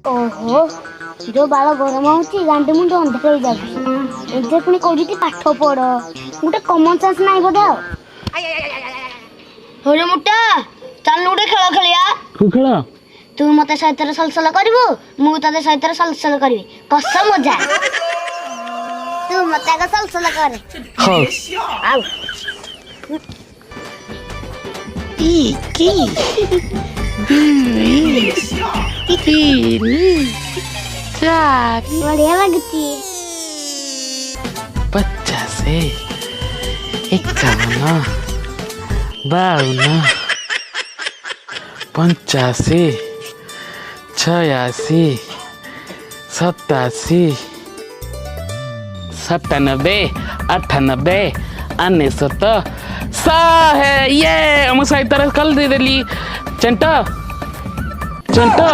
ओहो जो बाल गरम होची गांडी मुंड अंधार हो जाउची एजे पुणी कहूची पाठ पढ़ गोटे कॉमन सेंस नाही बोधे होरे मुट्टा चल गोटे खेल खेलिया को खेल तू मते सहितर सलसल करबो मु तते सहितर सलसल करबी कस मजा तू मते का सलसल कर हां आउ की चार बढ़िया लगती 50 51 52 85 86 87 97 98 99 100 ये हम सही तरह कल दे देली चंटा चंटा